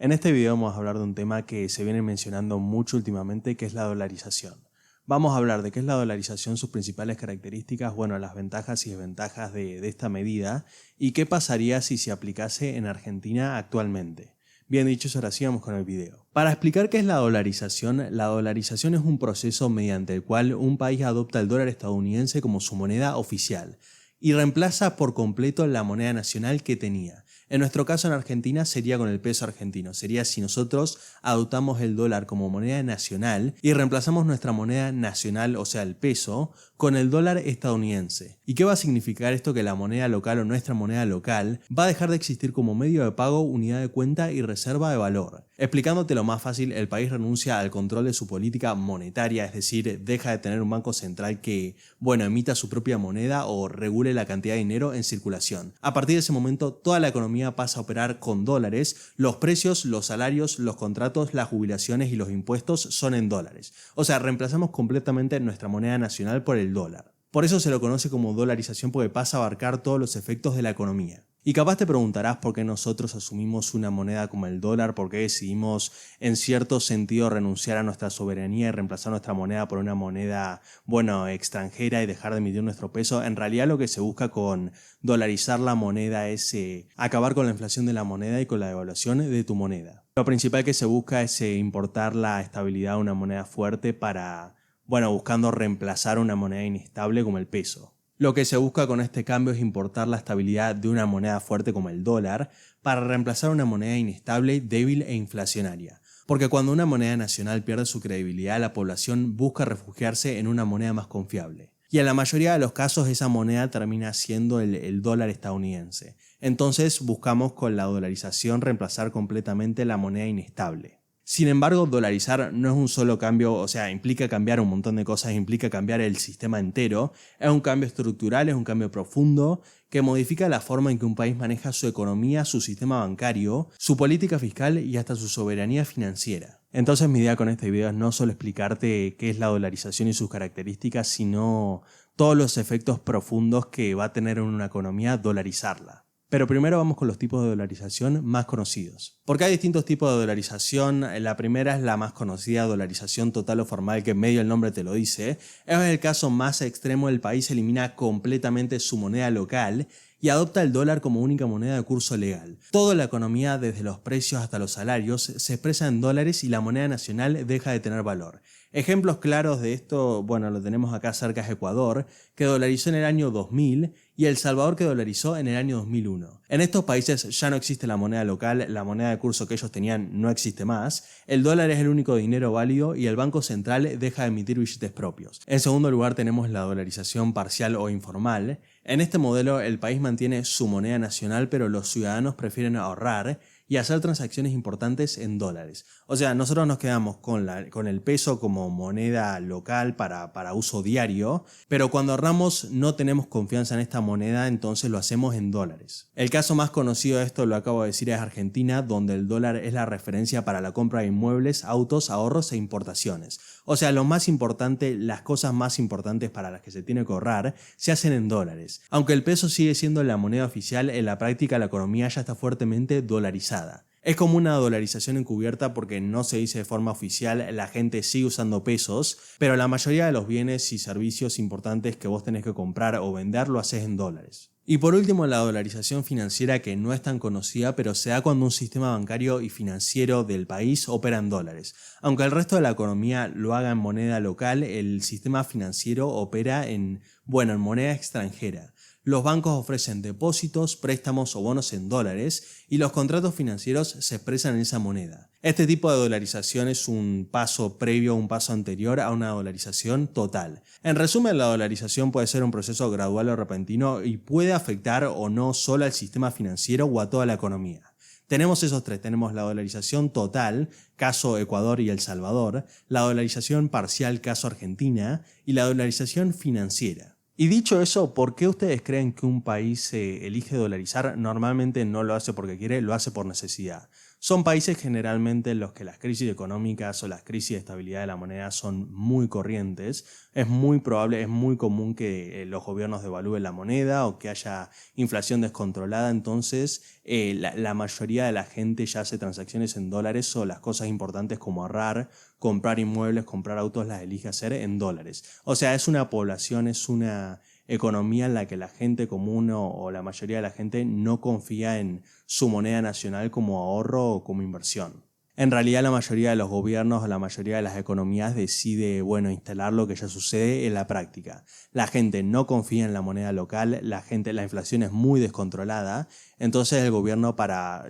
En este video vamos a hablar de un tema que se viene mencionando mucho últimamente, que es la dolarización. Vamos a hablar de qué es la dolarización, sus principales características, bueno, las ventajas y desventajas de esta medida y qué pasaría si se aplicase en Argentina actualmente. Bien dicho, ahora sí vamos con el video. Para explicar qué es la dolarización es un proceso mediante el cual un país adopta el dólar estadounidense como su moneda oficial y reemplaza por completo la moneda nacional que tenía. En nuestro caso en Argentina sería con el peso argentino, sería si nosotros adoptamos el dólar como moneda nacional y reemplazamos nuestra moneda nacional, o sea el peso, con el dólar estadounidense. ¿Y qué va a significar esto? Que la moneda local o nuestra moneda local va a dejar de existir como medio de pago, unidad de cuenta y reserva de valor. Explicándote lo más fácil, el país renuncia al control de su política monetaria, es decir, deja de tener un banco central que, emita su propia moneda o regule la cantidad de dinero en circulación. A partir de ese momento, toda la economía pasa a operar con dólares, los precios, los salarios, los contratos, las jubilaciones y los impuestos son en dólares. O sea, reemplazamos completamente nuestra moneda nacional por el dólar. Por eso se lo conoce como dolarización, porque pasa a abarcar todos los efectos de la economía. Y capaz te preguntarás por qué nosotros asumimos una moneda como el dólar, por qué decidimos en cierto sentido renunciar a nuestra soberanía y reemplazar nuestra moneda por una moneda, extranjera y dejar de emitir nuestro peso. En realidad lo que se busca con dolarizar la moneda es acabar con la inflación de la moneda y con la devaluación de tu moneda. Lo principal que se busca es importar la estabilidad de una moneda fuerte para, buscando reemplazar una moneda inestable como el peso. Lo que se busca con este cambio es importar la estabilidad de una moneda fuerte como el dólar para reemplazar una moneda inestable, débil e inflacionaria. Porque cuando una moneda nacional pierde su credibilidad, la población busca refugiarse en una moneda más confiable. Y en la mayoría de los casos esa moneda termina siendo el dólar estadounidense. Entonces buscamos con la dolarización reemplazar completamente la moneda inestable. Sin embargo, dolarizar no es un solo cambio, o sea, implica cambiar un montón de cosas, implica cambiar el sistema entero. Es un cambio estructural, es un cambio profundo que modifica la forma en que un país maneja su economía, su sistema bancario, su política fiscal y hasta su soberanía financiera. Entonces mi idea con este video es no solo explicarte qué es la dolarización y sus características, sino todos los efectos profundos que va a tener en una economía dolarizarla. Pero primero vamos con los tipos de dolarización más conocidos. Porque hay distintos tipos de dolarización. La primera es la más conocida, dolarización total o formal, que medio el nombre te lo dice. Es el caso más extremo, el país elimina completamente su moneda local y adopta el dólar como única moneda de curso legal. Toda la economía, desde los precios hasta los salarios, se expresa en dólares y la moneda nacional deja de tener valor. Ejemplos claros de esto, lo tenemos acá cerca, es Ecuador, que dolarizó en el año 2000 y El Salvador, que dolarizó en el año 2001. En estos países ya no existe la moneda local, la moneda de curso que ellos tenían no existe más, el dólar es el único dinero válido y el Banco Central deja de emitir billetes propios. En segundo lugar tenemos la dolarización parcial o informal. En este modelo el país mantiene su moneda nacional, pero los ciudadanos prefieren ahorrar y hacer transacciones importantes en dólares. O sea, nosotros nos quedamos con el peso como moneda local para uso diario, pero cuando ahorramos no tenemos confianza en esta moneda, entonces lo hacemos en dólares. El caso más conocido de esto, lo acabo de decir, es Argentina, donde el dólar es la referencia para la compra de inmuebles, autos, ahorros e importaciones. O sea, lo más importante, las cosas más importantes para las que se tiene que ahorrar, se hacen en dólares. Aunque el peso sigue siendo la moneda oficial, en la práctica la economía ya está fuertemente dolarizada. Es como una dolarización encubierta porque no se dice de forma oficial, la gente sigue usando pesos, pero la mayoría de los bienes y servicios importantes que vos tenés que comprar o vender lo haces en dólares. Y por último, la dolarización financiera, que no es tan conocida, pero se da cuando un sistema bancario y financiero del país opera en dólares. Aunque el resto de la economía lo haga en moneda local, el sistema financiero opera en moneda extranjera. Los bancos ofrecen depósitos, préstamos o bonos en dólares y los contratos financieros se expresan en esa moneda. Este tipo de dolarización es un paso previo, un paso anterior a una dolarización total. En resumen, la dolarización puede ser un proceso gradual o repentino y puede afectar o no solo al sistema financiero o a toda la economía. Tenemos esos tres, tenemos la dolarización total, caso Ecuador y El Salvador, la dolarización parcial, caso Argentina, y la dolarización financiera. Y dicho eso, ¿por qué ustedes creen que un país elige dolarizar? Normalmente no lo hace porque quiere, lo hace por necesidad. Son países generalmente en los que las crisis económicas o las crisis de estabilidad de la moneda son muy corrientes. Es muy probable, es muy común que los gobiernos devalúen la moneda o que haya inflación descontrolada. Entonces, la mayoría de la gente ya hace transacciones en dólares o las cosas importantes como ahorrar, comprar inmuebles, comprar autos, las elige hacer en dólares. O sea, es una población, es una economía en la que la gente común o la mayoría de la gente no confía en su moneda nacional como ahorro o como inversión. En realidad la mayoría de los gobiernos o la mayoría de las economías decide, instalar lo que ya sucede en la práctica. La gente no confía en la moneda local, la inflación es muy descontrolada, entonces el gobierno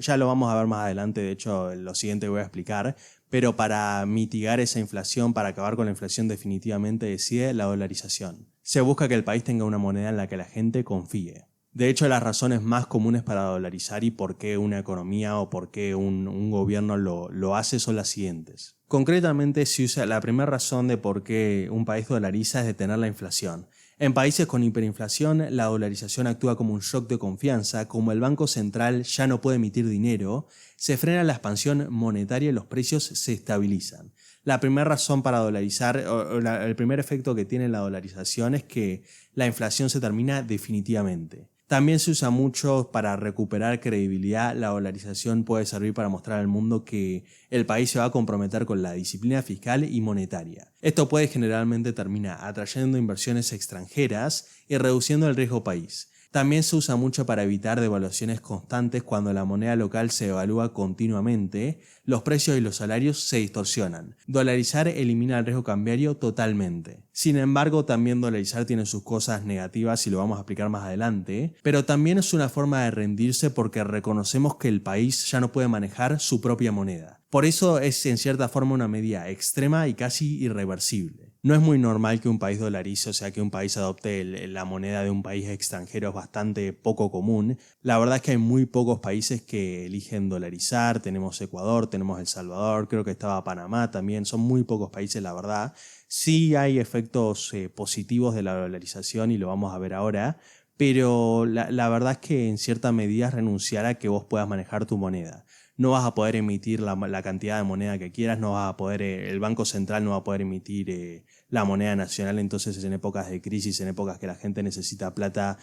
ya lo vamos a ver más adelante, de hecho lo siguiente que voy a explicar, pero para mitigar esa inflación, para acabar con la inflación definitivamente decide la dolarización. Se busca que el país tenga una moneda en la que la gente confíe. De hecho, las razones más comunes para dolarizar y por qué una economía o por qué un gobierno lo hace son las siguientes. Concretamente, se usa la primera razón de por qué un país dolariza es detener la inflación. En países con hiperinflación, la dolarización actúa como un shock de confianza. Como el Banco Central ya no puede emitir dinero, se frena la expansión monetaria y los precios se estabilizan. La primera razón para dolarizar, el primer efecto que tiene la dolarización es que la inflación se termina definitivamente. También se usa mucho para recuperar credibilidad. La dolarización puede servir para mostrar al mundo que el país se va a comprometer con la disciplina fiscal y monetaria. Esto generalmente termina atrayendo inversiones extranjeras y reduciendo el riesgo país. También se usa mucho para evitar devaluaciones constantes. Cuando la moneda local se devalúa continuamente, los precios y los salarios se distorsionan. Dolarizar elimina el riesgo cambiario totalmente. Sin embargo, también dolarizar tiene sus cosas negativas y lo vamos a explicar más adelante, pero también es una forma de rendirse porque reconocemos que el país ya no puede manejar su propia moneda. Por eso es en cierta forma una medida extrema y casi irreversible. No es muy normal que un país dolarice, o sea que un país adopte la moneda de un país extranjero, es bastante poco común. La verdad es que hay muy pocos países que eligen dolarizar. Tenemos Ecuador, tenemos El Salvador, creo que estaba Panamá también, son muy pocos países la verdad. Sí hay efectos positivos de la dolarización y lo vamos a ver ahora, pero la verdad es que en cierta medida es renunciar a que vos puedas manejar tu moneda. No vas a poder emitir la cantidad de moneda que quieras, no vas a poder, el Banco Central no va a poder emitir la moneda nacional. Entonces en épocas de crisis, en épocas que la gente necesita plata,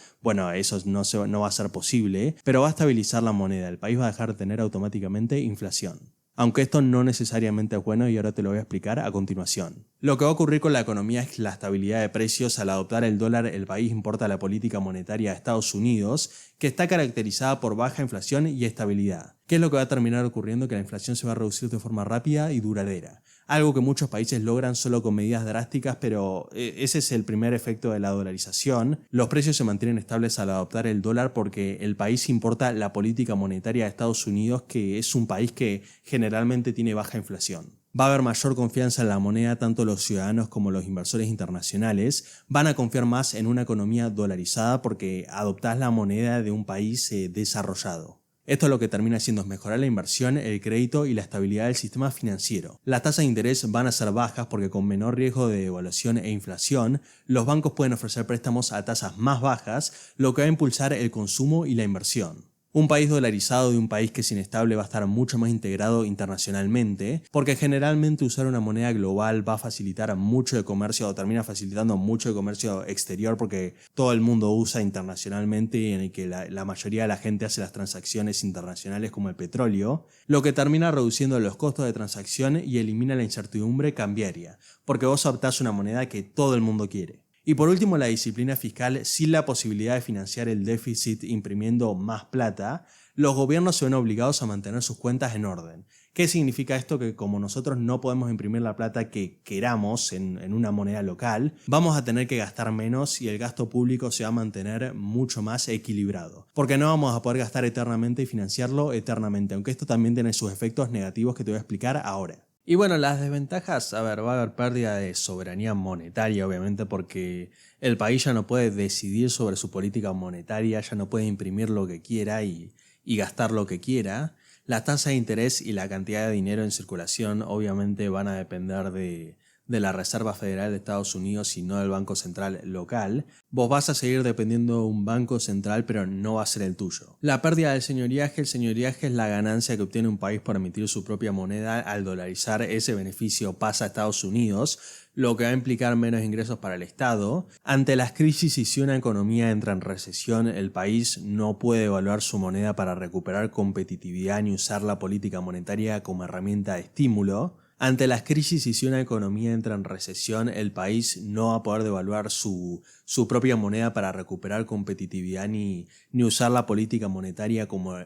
eso no va a ser posible, pero va a estabilizar la moneda. El país va a dejar de tener automáticamente inflación. Aunque esto no necesariamente es bueno y ahora te lo voy a explicar a continuación. Lo que va a ocurrir con la economía es la estabilidad de precios. Al adoptar el dólar, el país importa la política monetaria de Estados Unidos, que está caracterizada por baja inflación y estabilidad. ¿Qué es lo que va a terminar ocurriendo? Que la inflación se va a reducir de forma rápida y duradera. Algo que muchos países logran solo con medidas drásticas, pero ese es el primer efecto de la dolarización. Los precios se mantienen estables al adoptar el dólar porque el país importa la política monetaria de Estados Unidos, que es un país que generalmente tiene baja inflación. Va a haber mayor confianza en la moneda, tanto los ciudadanos como los inversores internacionales van a confiar más en una economía dolarizada porque adoptás la moneda de un país desarrollado. Esto lo que termina haciendo es mejorar la inversión, el crédito y la estabilidad del sistema financiero. Las tasas de interés van a ser bajas porque con menor riesgo de devaluación e inflación, los bancos pueden ofrecer préstamos a tasas más bajas, lo que va a impulsar el consumo y la inversión. Un país dolarizado de un país que es inestable va a estar mucho más integrado internacionalmente, porque generalmente usar una moneda global va a facilitar mucho de comercio o termina facilitando mucho de comercio exterior porque todo el mundo usa internacionalmente y en el que la mayoría de la gente hace las transacciones internacionales como el petróleo, lo que termina reduciendo los costos de transacción y elimina la incertidumbre cambiaria, porque vos optás una moneda que todo el mundo quiere. Y por último, la disciplina fiscal. Sin la posibilidad de financiar el déficit imprimiendo más plata, los gobiernos se ven obligados a mantener sus cuentas en orden. ¿Qué significa esto? Que como nosotros no podemos imprimir la plata que queramos en una moneda local, vamos a tener que gastar menos y el gasto público se va a mantener mucho más equilibrado. Porque no vamos a poder gastar eternamente y financiarlo eternamente, aunque esto también tiene sus efectos negativos que te voy a explicar ahora. Y bueno, las desventajas, va a haber pérdida de soberanía monetaria, obviamente, porque el país ya no puede decidir sobre su política monetaria, ya no puede imprimir lo que quiera y gastar lo que quiera. La tasa de interés y la cantidad de dinero en circulación obviamente van a depender de de la Reserva Federal de Estados Unidos y no del Banco Central local, vos vas a seguir dependiendo de un banco central, pero no va a ser el tuyo. La pérdida del señoriaje, el señoriaje es la ganancia que obtiene un país por emitir su propia moneda. Al dolarizar, ese beneficio pasa a Estados Unidos, lo que va a implicar menos ingresos para el Estado. Ante las crisis y si una economía entra en recesión, el país no puede evaluar su moneda para recuperar competitividad ni usar la política monetaria como herramienta de estímulo. Ante las crisis y si una economía entra en recesión, el país no va a poder devaluar su propia moneda para recuperar competitividad ni usar la política monetaria como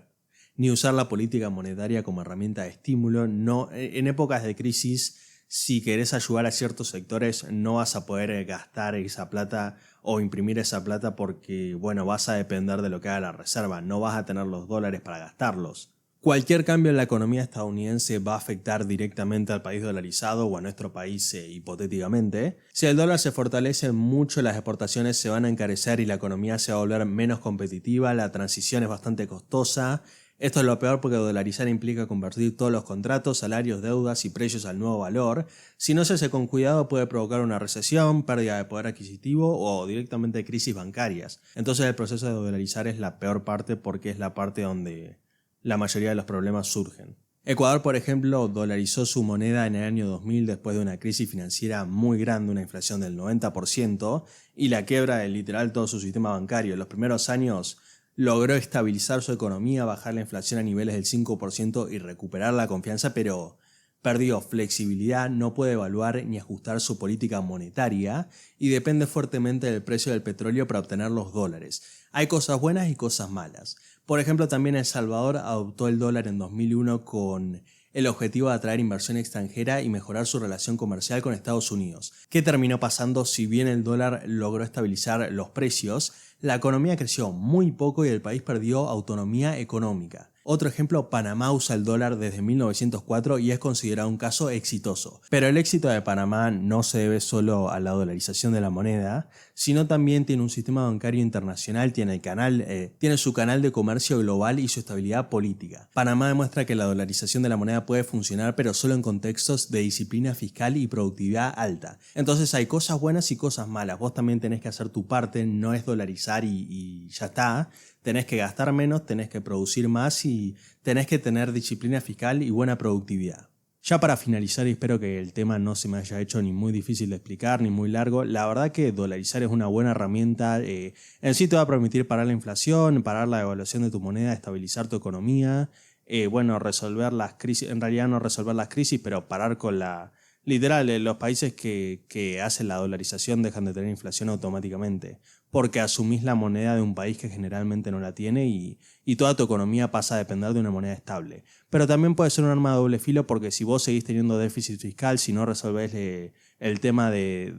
herramienta de estímulo. No, en épocas de crisis, si querés ayudar a ciertos sectores, no vas a poder gastar esa plata o imprimir esa plata porque, vas a depender de lo que haga la reserva. No vas a tener los dólares para gastarlos. Cualquier cambio en la economía estadounidense va a afectar directamente al país dolarizado o a nuestro país hipotéticamente. Si el dólar se fortalece mucho, las exportaciones se van a encarecer y la economía se va a volver menos competitiva. La transición es bastante costosa. Esto es lo peor porque dolarizar implica convertir todos los contratos, salarios, deudas y precios al nuevo valor. Si no se hace con cuidado puede provocar una recesión, pérdida de poder adquisitivo o directamente crisis bancarias. Entonces el proceso de dolarizar es la peor parte porque es la parte donde la mayoría de los problemas surgen. Ecuador, por ejemplo, dolarizó su moneda en el año 2000 después de una crisis financiera muy grande, una inflación del 90% y la quiebra de literal todo su sistema bancario. En los primeros años logró estabilizar su economía, bajar la inflación a niveles del 5% y recuperar la confianza, pero perdió flexibilidad, no puede evaluar ni ajustar su política monetaria y depende fuertemente del precio del petróleo para obtener los dólares. Hay cosas buenas y cosas malas. Por ejemplo, también El Salvador adoptó el dólar en 2001 con el objetivo de atraer inversión extranjera y mejorar su relación comercial con Estados Unidos. ¿Qué terminó pasando? Si bien el dólar logró estabilizar los precios, la economía creció muy poco y el país perdió autonomía económica. Otro ejemplo, Panamá usa el dólar desde 1904 y es considerado un caso exitoso. Pero el éxito de Panamá no se debe solo a la dolarización de la moneda, sino también tiene un sistema bancario internacional, tiene su canal de comercio global y su estabilidad política. Panamá demuestra que la dolarización de la moneda puede funcionar, pero solo en contextos de disciplina fiscal y productividad alta. Entonces hay cosas buenas y cosas malas. Vos también tenés que hacer tu parte, no es dolarizar y ya está. Tenés que gastar menos, tenés que producir más y tenés que tener disciplina fiscal y buena productividad. Ya para finalizar, y espero que el tema no se me haya hecho ni muy difícil de explicar ni muy largo, la verdad que dolarizar es una buena herramienta. En sí te va a permitir parar la inflación, parar la devaluación de tu moneda, estabilizar tu economía, resolver las crisis, en realidad no resolver las crisis, pero parar con la... Literal, los países que hacen la dolarización dejan de tener inflación automáticamente, porque asumís la moneda de un país que generalmente no la tiene y toda tu economía pasa a depender de una moneda estable. Pero también puede ser un arma de doble filo porque si vos seguís teniendo déficit fiscal, si no resolvés el tema del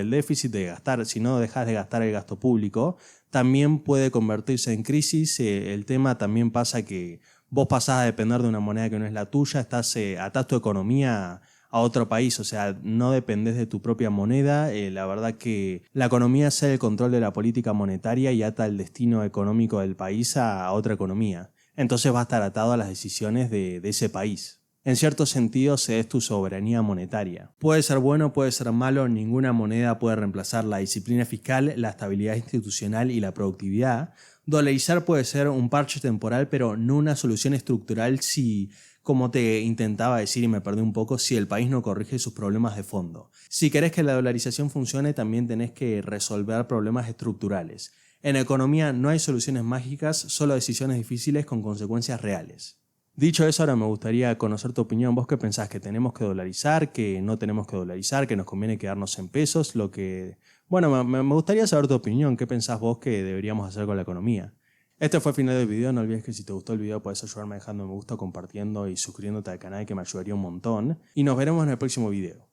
déficit de gastar, si no dejás de gastar el gasto público, también puede convertirse en crisis. El tema también pasa que vos pasás a depender de una moneda que no es la tuya, atás tu economía a otro país, o sea, no dependés de tu propia moneda. La verdad que la economía cede el control de la política monetaria y ata el destino económico del país a otra economía. Entonces va a estar atado a las decisiones de ese país. En cierto sentido, cedes tu soberanía monetaria. Puede ser bueno, puede ser malo, ninguna moneda puede reemplazar la disciplina fiscal, la estabilidad institucional y la productividad. Dolarizar puede ser un parche temporal, pero no una solución estructural si, como te intentaba decir y me perdí un poco, si el país no corrige sus problemas de fondo. Si querés que la dolarización funcione, también tenés que resolver problemas estructurales. En economía no hay soluciones mágicas, solo decisiones difíciles con consecuencias reales. Dicho eso, ahora me gustaría conocer tu opinión. ¿Vos qué pensás? ¿Que tenemos que dolarizar? ¿Que no tenemos que dolarizar? ¿Que nos conviene quedarnos en pesos? Me gustaría saber tu opinión. ¿Qué pensás vos que deberíamos hacer con la economía? Este fue el final del video. No olvides que si te gustó el video puedes ayudarme dejando me gusta, compartiendo y suscribiéndote al canal, que me ayudaría un montón. Y nos veremos en el próximo video.